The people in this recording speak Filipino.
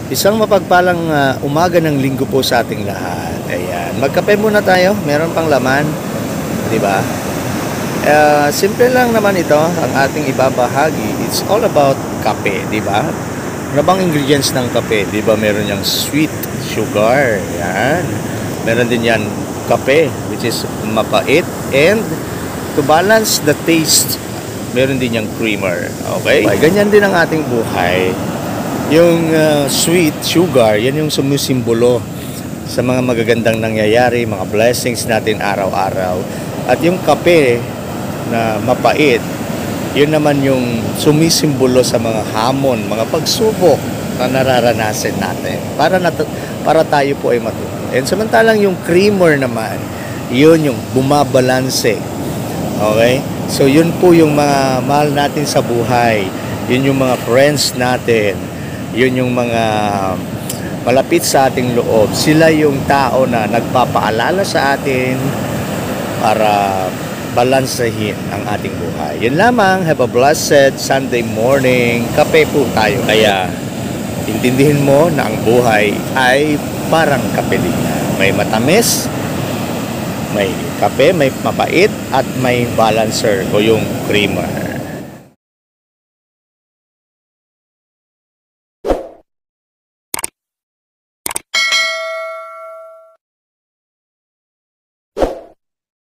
Isang mapagpalang umaga ng linggo po sa ating lahat. Ayan, magkape muna tayo. Meron pang laman, 'di ba? Simple lang naman ito ang ating ibabahagi. It's all about kape, 'di ba? Ano bang ingredients ng kape? 'Di ba meron yang sweet, sugar, 'yan. Meron din 'yan kape which is mapait, and to balance the taste, meron din yang creamer. Okay? Ganyan din ang ating buhay. Yung sweet, sugar, yan yung sumisimbolo sa mga magagandang nangyayari, mga blessings natin araw-araw. At yung kape na mapait, yun naman yung sumisimbolo sa mga hamon, mga pagsubok na nararanasan natin para tayo po ay matuto. And samantalang yung creamer naman, yun yung bumabalanse. Okay? So yun po yung mga mahal natin sa buhay. Yun yung mga friends natin. Yun yung mga malapit sa ating loob. Sila yung tao na nagpapaalala sa atin para balansahin ang ating buhay. Yun lamang. Have a blessed Sunday morning. Kape po tayo. Kaya intindihin mo na ang buhay ay parang kape din. May matamis, may kape, may mapait, at may balancer o yung creamer.